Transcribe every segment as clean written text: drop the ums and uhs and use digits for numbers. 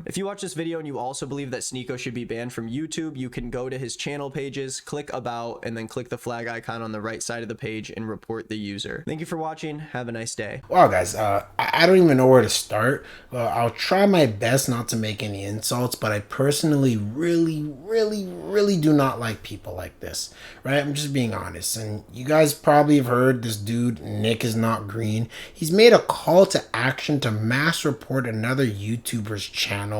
If you watch this video and you also believe that Sneako should be banned from YouTube, you can go to his channel pages, click about, and then click the flag icon on the right side of the page and report the user. Thank you for watching. Have a nice day. Wow, guys, I don't even know where to start. I'll try my best not to make any insults, but I personally really do not like people like this, right? I'm just being honest. And you guys probably have heard this dude, Nickisnotgreen. He's made a call to action to mass report another YouTuber's channel,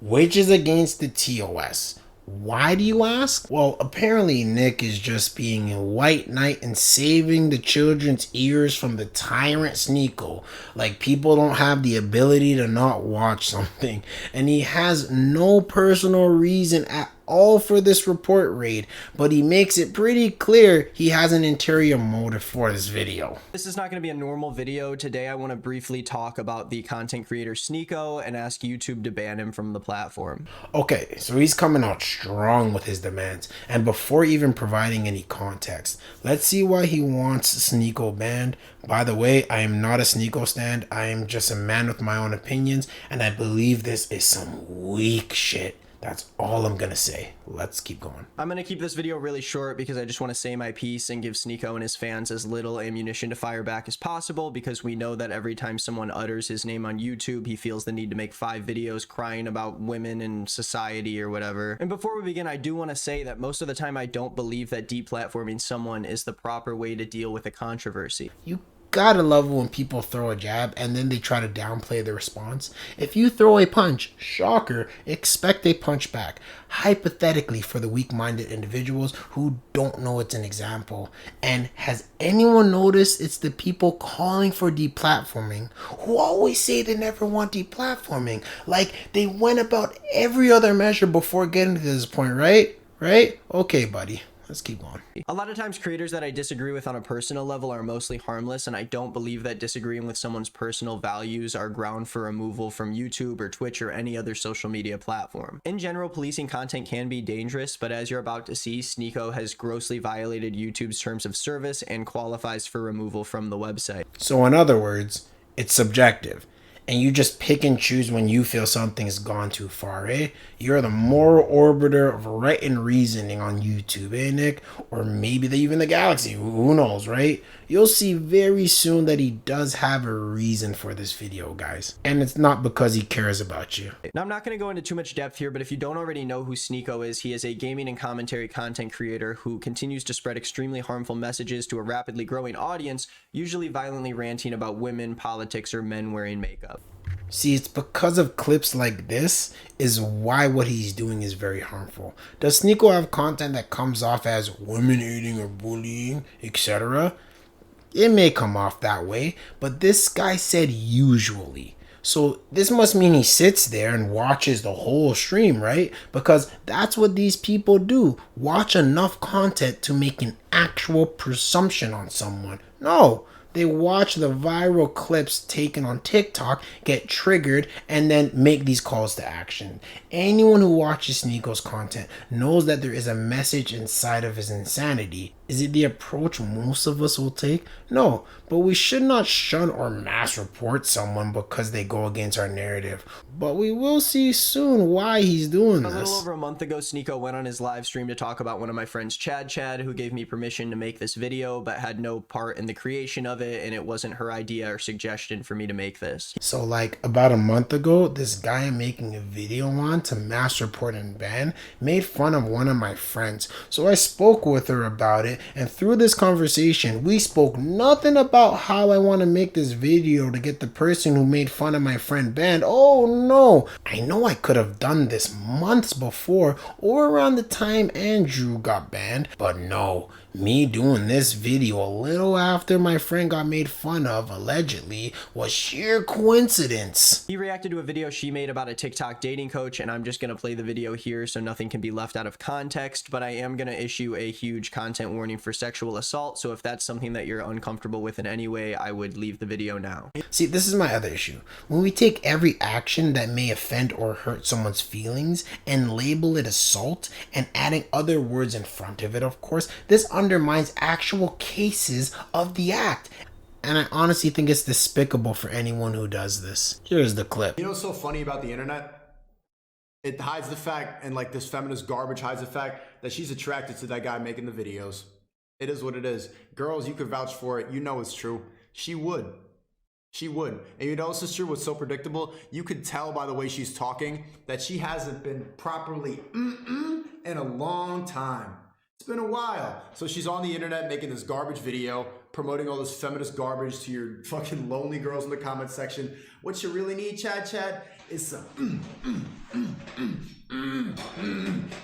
which is against the TOS. Why, do you ask? Well, apparently Nick is just being a white knight and saving the children's ears from the tyrant Sneako. Like, people don't have the ability to not watch something, and he has no personal reason at all for this report raid, but he makes it pretty clear he has an interior motive for this video. This is not going to be a normal video. Today I want to briefly talk about the content creator Sneako and ask YouTube to ban him from the platform. Okay, so he's coming out strong with his demands, and before even providing any context, let's see why he wants Sneako banned. By the way, I am not a Sneako stand. I am just a man with my own opinions, and I believe this is some weak shit. That's all I'm gonna say. Let's keep going. I'm gonna keep this video really short because I just want to say my piece and give Sneako and his fans as little ammunition to fire back as possible, because we know that every time someone utters his name on YouTube, he feels the need to make 5 videos crying about women and society or whatever. And before we begin, I do want to say that most of the time I don't believe that deplatforming someone is the proper way to deal with a controversy. You gotta love when people throw a jab and then they try to downplay the response. If you throw a punch, shocker, expect a punch back. Hypothetically, for the weak-minded individuals who don't know it's an example. And has anyone noticed it's the people calling for deplatforming who always say they never want deplatforming? Like, they went about every other measure before getting to this point, right? Right? Okay, buddy. Let's keep going. A lot of times creators that I disagree with on a personal level are mostly harmless, and I don't believe that disagreeing with someone's personal values are ground for removal from YouTube or Twitch or any other social media platform. In general, policing content can be dangerous, but as you're about to see, Sneako has grossly violated YouTube's terms of service and qualifies for removal from the website. So in other words, it's subjective. And you just pick and choose when you feel something has gone too far, eh? You're the moral arbiter of right and reasoning on YouTube, eh, Nick? Or maybe even the galaxy, who knows, right? You'll see very soon that he does have a reason for this video, guys. And it's not because he cares about you. Now, I'm not going to go into too much depth here, but if you don't already know who Sneako is, he is a gaming and commentary content creator who continues to spread extremely harmful messages to a rapidly growing audience, usually violently ranting about women, politics, or men wearing makeup. See, it's because of clips like this is why what he's doing is very harmful. Does Sneako have content that comes off as women hating or bullying, etc.? It may come off that way, but this guy said usually. So this must mean he sits there and watches the whole stream, right? Because that's what these people do. Watch enough content to make an actual presumption on someone. No. They watch the viral clips taken on TikTok, get triggered, and then make these calls to action. Anyone who watches Sneako's content knows that there is a message inside of his insanity. Is it the approach most of us will take? No, but we should not shun or mass report someone because they go against our narrative. But we will see soon why he's doing this. A little over a month ago, Sneako went on his live stream to talk about one of my friends, Chad, who gave me permission to make this video, but had no part in the creation of it, and it wasn't her idea or suggestion for me to make this. So like about a month ago, this guy I'm making a video on to mass report and ban made fun of one of my friends. So I spoke with her about it, and through this conversation, we spoke nothing about how I want to make this video to get the person who made fun of my friend banned. Oh no, I know I could have done this months before or around the time Andrew got banned, but no. Me doing this video a little after my friend got made fun of, allegedly, was sheer coincidence. He reacted to a video she made about a TikTok dating coach, and I'm just going to play the video here so nothing can be left out of context, but I am going to issue a huge content warning for sexual assault, so if that's something that you're uncomfortable with in any way, I would leave the video now. See, this is my other issue. When we take every action that may offend or hurt someone's feelings and label it assault and adding other words in front of it, of course, this undermines actual cases of the act. And I honestly think it's despicable for anyone who does this. Here's the clip. You know what's so funny about the internet? It hides the fact, and like this feminist garbage hides the fact that she's attracted to that guy making the videos. It is what it is. Girls, you could vouch for it. You know it's true. She would. She would. And you know this is true, what's so predictable? You could tell by the way she's talking that she hasn't been properly in a long time. It's been a while. So she's on the internet making this garbage video, promoting all this feminist garbage to your fucking lonely girls in the comment section. What you really need, Chad, is some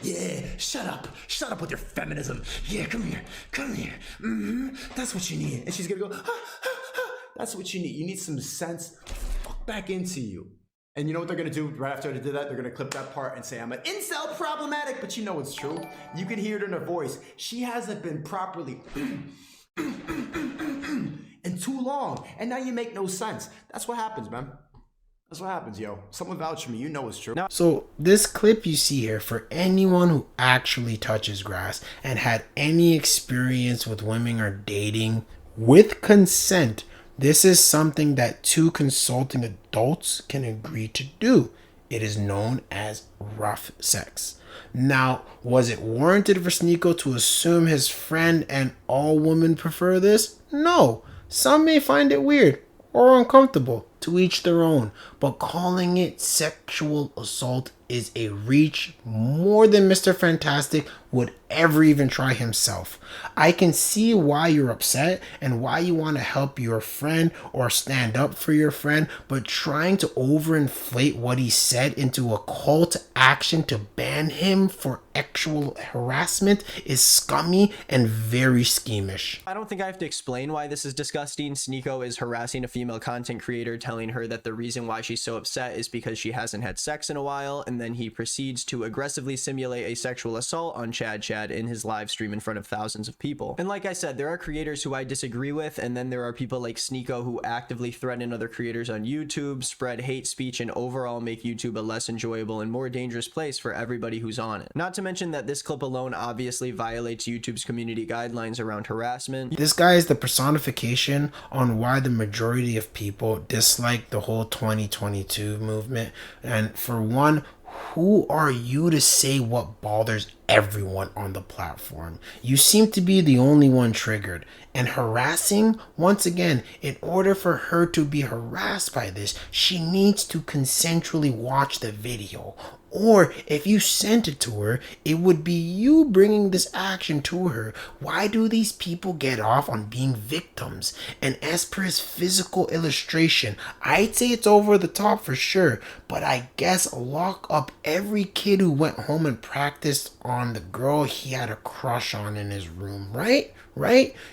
yeah, shut up with your feminism. Yeah, come here. That's what you need. And she's gonna go, that's what you need. You need some sense fuck back into you. And you know what they're gonna do right after I did that? They're gonna clip that part and say, I'm an incel problematic, but you know it's true. You can hear it in her voice. She hasn't been properly in too long. And now you make no sense. That's what happens, man. That's what happens, yo. Someone vouch for me. You know it's true. So this clip you see here, for anyone who actually touches grass and had any experience with women or dating with consent, this is something that two consulting adults can agree to do. It is known as rough sex. Now, was it warranted for Sneako to assume his friend and all women prefer this? No. Some may find it weird or uncomfortable. To each their own. But calling it sexual assault is a reach more than Mr. Fantastic would ever even try himself. I can see why you're upset and why you want to help your friend or stand up for your friend, but trying to overinflate what he said into a call to action to ban him for sexual harassment is scummy and very schemish. I don't think I have to explain why this is disgusting. Sneako is harassing a female content creator, telling her that the reason why she's so upset is because she hasn't had sex in a while, and then he proceeds to aggressively simulate a sexual assault on Chad in his live stream in front of thousands of people. And like I said, there are creators who I disagree with, and then there are people like Sneako who actively threaten other creators on YouTube, spread hate speech, and overall make YouTube a less enjoyable and more dangerous place for everybody who's on it. Not to mention that this clip alone obviously violates YouTube's community guidelines around harassment. This guy is the personification on why the majority of people dislike the whole 2022 movement. And for one, who are you to say what bothers everyone on the platform? You seem to be the only one triggered. And harassing, once again, in order for her to be harassed by this, she needs to consensually watch the video. Or if you sent it to her, it would be you bringing this action to her. Why do these people get off on being victims? And as per his physical illustration, I'd say it's over the top for sure, but I guess lock up every kid who went home and practiced on the girl he had a crush on in his room, right?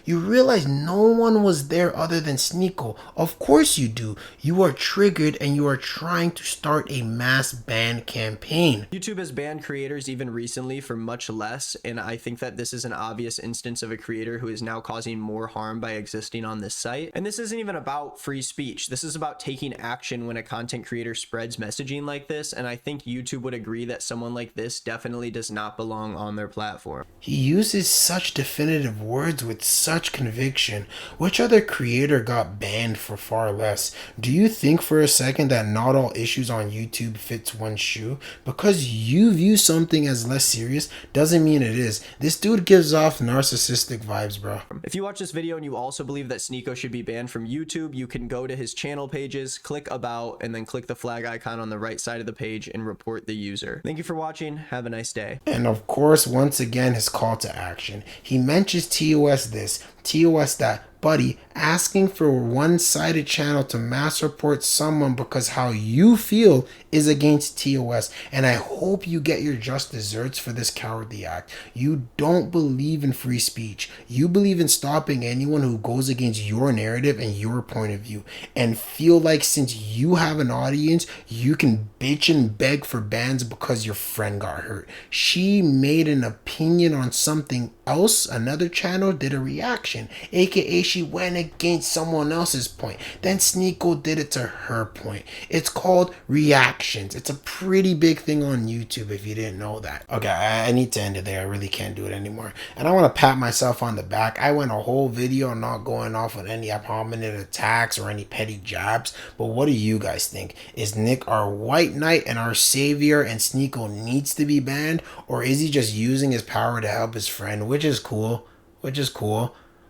You realize no one was there other than Sneako. Of course you do. You are triggered and you are trying to start a mass ban campaign. YouTube has banned creators even recently for much less, and I think that this is an obvious instance of a creator who is now causing more harm by existing on this site. And this isn't even about free speech. This is about taking action when a content creator spreads messaging like this, and I think YouTube would agree that someone like this definitely does not belong on their platform. He uses such definitive words with such conviction. Which other creator got banned for far less? Do you think for a second that not all issues on YouTube fits one shoe? Because you view something as less serious doesn't mean it is. This dude gives off narcissistic vibes, bro. If you watch this video and you also believe that Sneako should be banned from YouTube, you can go to his channel pages, click about, and then click the flag icon on the right side of the page and report the user. Thank you for watching. Have a nice day. And of course, once again, his call to action. He mentions TOS this, TOS that. Buddy, asking for a one-sided channel to mass report someone because how you feel is against TOS, and I hope you get your just desserts for this cowardly act. You don't believe in free speech. You believe in stopping anyone who goes against your narrative and your point of view, and feel like since you have an audience, you can bitch and beg for bans because your friend got hurt. She made an opinion on something else, another channel, did a reaction, aka she went against someone else's point. Then Sneako did it to her point. It's called reactions. It's a pretty big thing on YouTube if you didn't know that. Okay, I need to end it there. I really can't do it anymore. And I want to pat myself on the back. I went a whole video not going off on any hominid attacks or any petty jabs. But what do you guys think? Is Nick our white knight and our savior and Sneako needs to be banned? Or is he just using his power to help his friend? Which is cool.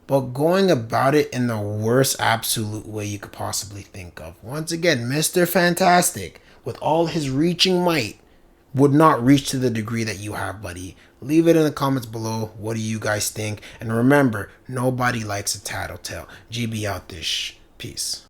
But going about it in the worst absolute way you could possibly think of. Once again, Mr. Fantastic, with all his reaching might, would not reach to the degree that you have, buddy. Leave it in the comments below. What do you guys think? And remember, nobody likes a tattletale. GB out this. Peace.